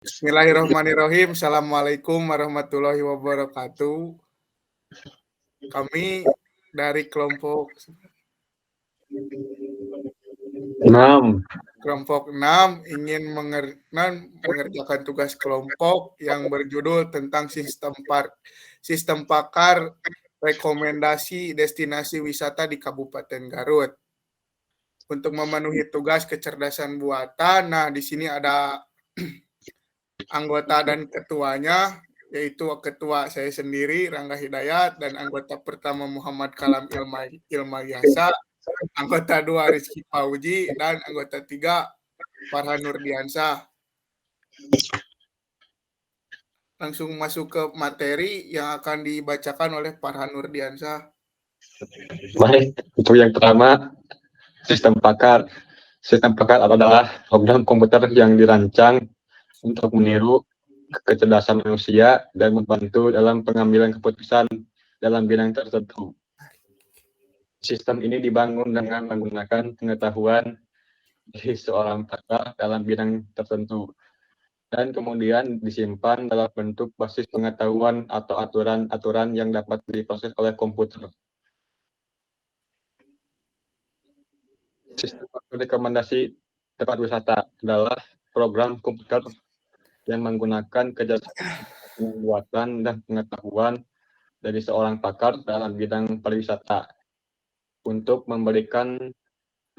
Bismillahirrahmanirrahim. Assalamualaikum warahmatullahi wabarakatuh. Kami dari kelompok 6 ingin mengerjakan tugas kelompok yang berjudul tentang sistem pakar rekomendasi destinasi wisata di Kabupaten Garut. Untuk memenuhi tugas kecerdasan buatan, nah di sini ada anggota dan ketuanya, yaitu ketua saya sendiri, Rangga Hidayat, dan anggota pertama Muhammad Kalam Ilmayasa, anggota 2 Rizky Pauji, dan anggota 3 Farhan Nurdiansah. Langsung masuk ke materi yang akan dibacakan oleh Farhan Nurdiansah. Baik, untuk yang pertama, sistem pakar. Sistem pakar adalah program komputer yang dirancang untuk meniru kecerdasan manusia dan membantu dalam pengambilan keputusan dalam bidang tertentu. Sistem ini dibangun dengan menggunakan pengetahuan dari seorang pakar dalam bidang tertentu dan kemudian disimpan dalam bentuk basis pengetahuan atau aturan-aturan yang dapat diproses oleh komputer. Sistem rekomendasi tempat wisata adalah program komputer yang menggunakan kecerdasan buatan dan pengetahuan dari seorang pakar dalam bidang pariwisata untuk memberikan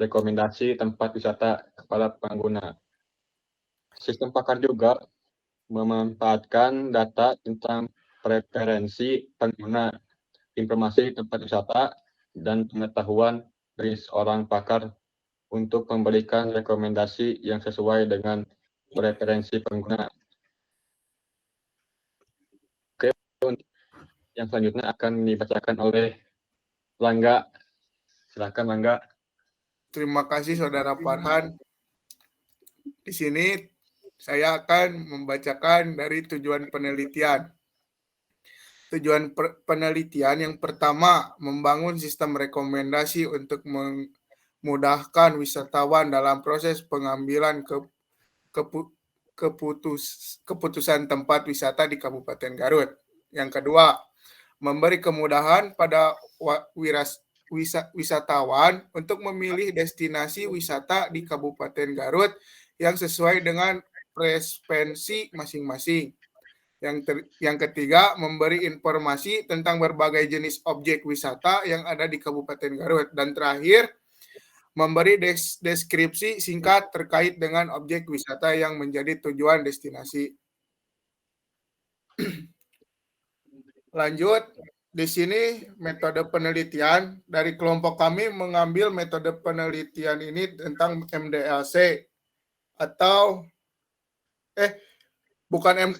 rekomendasi tempat wisata kepada pengguna. Sistem pakar juga memanfaatkan data tentang preferensi pengguna, informasi tempat wisata, dan pengetahuan dari seorang pakar untuk memberikan rekomendasi yang sesuai dengan preferensi pengguna. Oke, yang selanjutnya akan dibacakan oleh Rangga. Silakan Rangga. Terima kasih Saudara Farhan. Di sini saya akan membacakan dari tujuan penelitian. Tujuan penelitian yang pertama, membangun sistem rekomendasi untuk memudahkan wisatawan dalam proses pengambilan keputusan tempat wisata di Kabupaten Garut. Yang kedua, memberi kemudahan pada wisatawan untuk memilih destinasi wisata di Kabupaten Garut yang sesuai dengan preferensi masing-masing. Yang ketiga, memberi informasi tentang berbagai jenis objek wisata yang ada di Kabupaten Garut. Dan terakhir, memberi deskripsi singkat terkait dengan objek wisata yang menjadi tujuan destinasi. Lanjut, di sini metode penelitian dari kelompok kami mengambil metode penelitian ini tentang MDLC atau bukan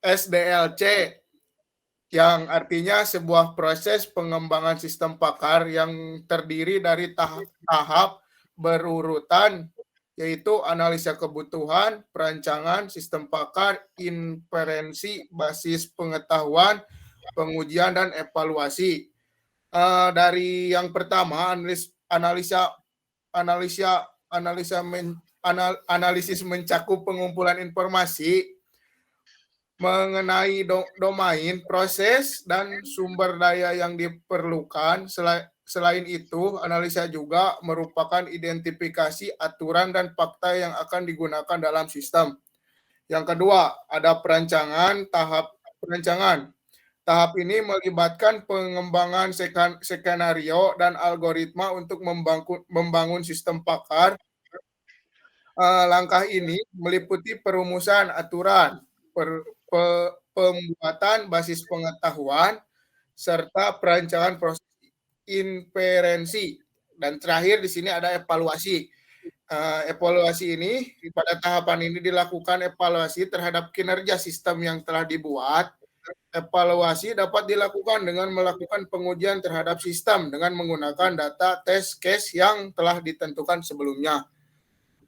SDLC, yang artinya sebuah proses pengembangan sistem pakar yang terdiri dari tahap berurutan, yaitu analisa kebutuhan, perancangan, sistem pakar, inferensi, basis pengetahuan, pengujian, dan evaluasi. Dari yang pertama, analisis mencakup pengumpulan informasi mengenai domain, proses, dan sumber daya yang diperlukan. Selain itu, analisa juga merupakan identifikasi aturan dan fakta yang akan digunakan dalam sistem. Yang kedua, ada perancangan. Tahap ini melibatkan pengembangan skenario dan algoritma untuk membangun sistem pakar. Langkah ini meliputi perumusan aturan, pembuatan basis pengetahuan, serta perancangan proses inferensi. Dan terakhir di sini ada evaluasi. Evaluasi ini, pada tahapan ini dilakukan evaluasi terhadap kinerja sistem yang telah dibuat. Evaluasi dapat dilakukan dengan melakukan pengujian terhadap sistem dengan menggunakan data test case yang telah ditentukan sebelumnya.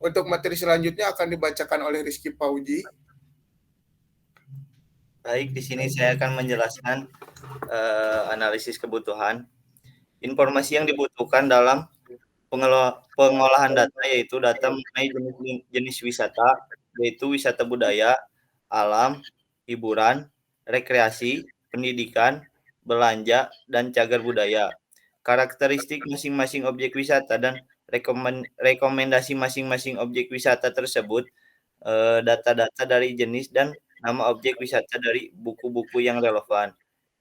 Untuk materi selanjutnya akan dibacakan oleh Rizky Pauji. Baik, di sini saya akan menjelaskan analisis kebutuhan. Informasi yang dibutuhkan dalam pengolahan data yaitu data mengenai jenis wisata, yaitu wisata budaya, alam, hiburan, rekreasi, pendidikan, belanja, dan cagar budaya. Karakteristik masing-masing objek wisata dan rekomendasi masing-masing objek wisata tersebut, data-data dari jenis dan nama objek wisata dari buku-buku yang relevan.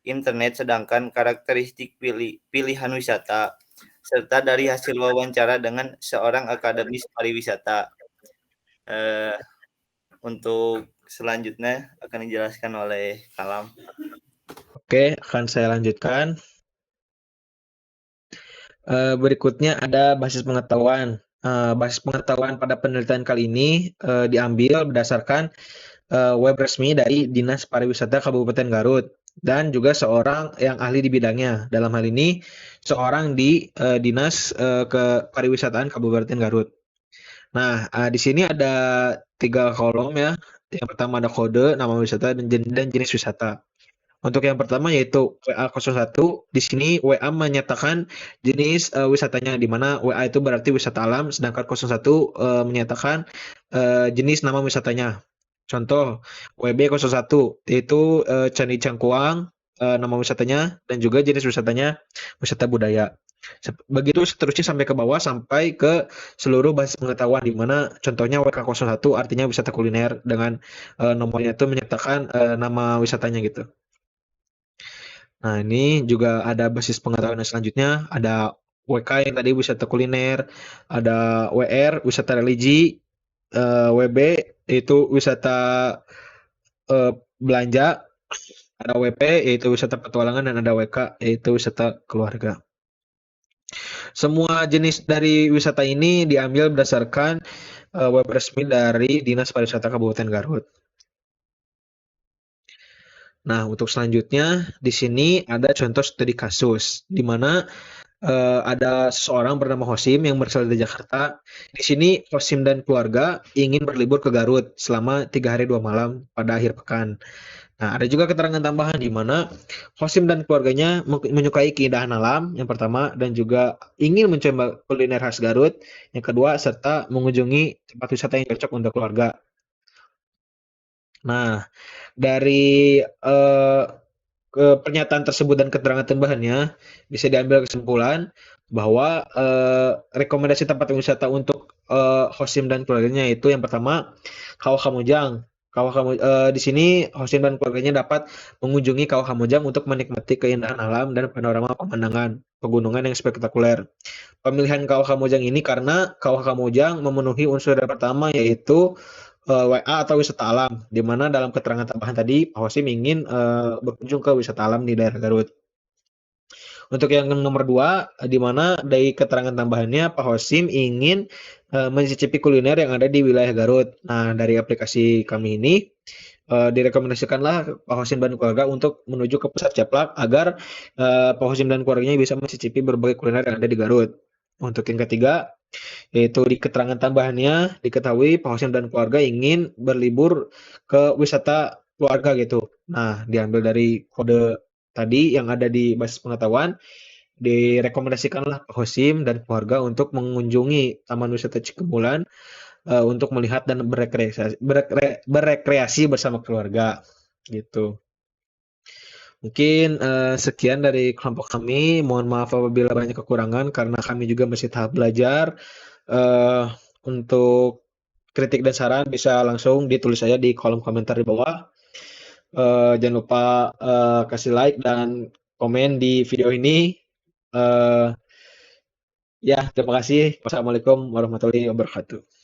Internet, sedangkan karakteristik pilihan wisata, serta dari hasil wawancara dengan seorang akademis pariwisata. Untuk selanjutnya akan dijelaskan oleh Kalam. Oke, akan saya lanjutkan. Berikutnya ada basis pengetahuan. Basis pengetahuan pada penelitian kali ini diambil berdasarkan web resmi dari Dinas Pariwisata Kabupaten Garut dan juga seorang yang ahli di bidangnya. Dalam hal ini seorang di Dinas Kepariwisataan Kabupaten Garut. Nah, di sini ada 3 kolom ya. Yang pertama ada kode, nama wisata, dan jenis wisata. Untuk yang pertama yaitu WA01, di sini WA menyatakan jenis wisatanya, di mana WA itu berarti wisata alam, sedangkan 01 menyatakan jenis nama wisatanya. Contoh, WB01 yaitu Candi Cangkuang, nama wisatanya, dan juga jenis wisatanya wisata budaya. Begitu seterusnya sampai ke bawah, sampai ke seluruh basis pengetahuan, di mana contohnya WK01 artinya wisata kuliner, dengan nomornya itu menyatakan nama wisatanya gitu. Nah, ini juga ada basis pengetahuan selanjutnya, ada WK yang tadi wisata kuliner, ada WR wisata religi, WB itu wisata belanja, ada WP yaitu wisata petualangan, dan ada WK yaitu wisata keluarga. Semua jenis dari wisata ini diambil berdasarkan web resmi dari Dinas Pariwisata Kabupaten Garut. Nah, untuk selanjutnya di sini ada contoh studi kasus, di mana ada seseorang bernama Hosim yang berasal dari Jakarta. Di sini Hosim dan keluarga ingin berlibur ke Garut selama 3 hari 2 malam pada akhir pekan. Nah, ada juga keterangan tambahan di mana Hosim dan keluarganya menyukai keindahan alam yang pertama, dan juga ingin mencoba kuliner khas Garut yang kedua, serta mengunjungi tempat wisata yang cocok untuk keluarga. Nah, dari pernyataan tersebut dan keterangan tambahannya bisa diambil kesimpulan bahwa rekomendasi tempat wisata untuk Hosim dan keluarganya itu yang pertama Kawah Kamojang. Di sini Hosim dan keluarganya dapat mengunjungi Kawah Kamojang untuk menikmati keindahan alam dan panorama pemandangan pegunungan yang spektakuler. Pemilihan Kawah Kamojang ini karena Kawah Kamojang memenuhi unsur yang pertama, yaitu WA atau wisata alam, di mana dalam keterangan tambahan tadi Pak Hosim ingin berkunjung ke wisata alam di daerah Garut. Untuk yang nomor 2, di mana dari keterangan tambahannya Pak Hosim ingin mencicipi kuliner yang ada di wilayah Garut. Nah, dari aplikasi kami ini direkomendasikanlah Pak Hosim dan keluarga untuk menuju ke pusat Ceplak agar Pak Hosim dan keluarganya bisa mencicipi berbagai kuliner yang ada di Garut. Untuk yang ketiga, yaitu di keterangan tambahannya diketahui Pak Hosim dan keluarga ingin berlibur ke wisata keluarga gitu. Nah, diambil dari kode tadi yang ada di basis pengetahuan, direkomendasikanlah Pak Hosim dan keluarga untuk mengunjungi Taman Wisata Cikebulan untuk melihat dan berekreasi bersama keluarga gitu. Mungkin sekian dari kelompok kami. Mohon maaf apabila banyak kekurangan karena kami juga masih tahap belajar. Untuk kritik dan saran bisa langsung ditulis saja di kolom komentar di bawah. Jangan lupa kasih like dan komen di video ini. Ya, terima kasih. Wassalamualaikum warahmatullahi wabarakatuh.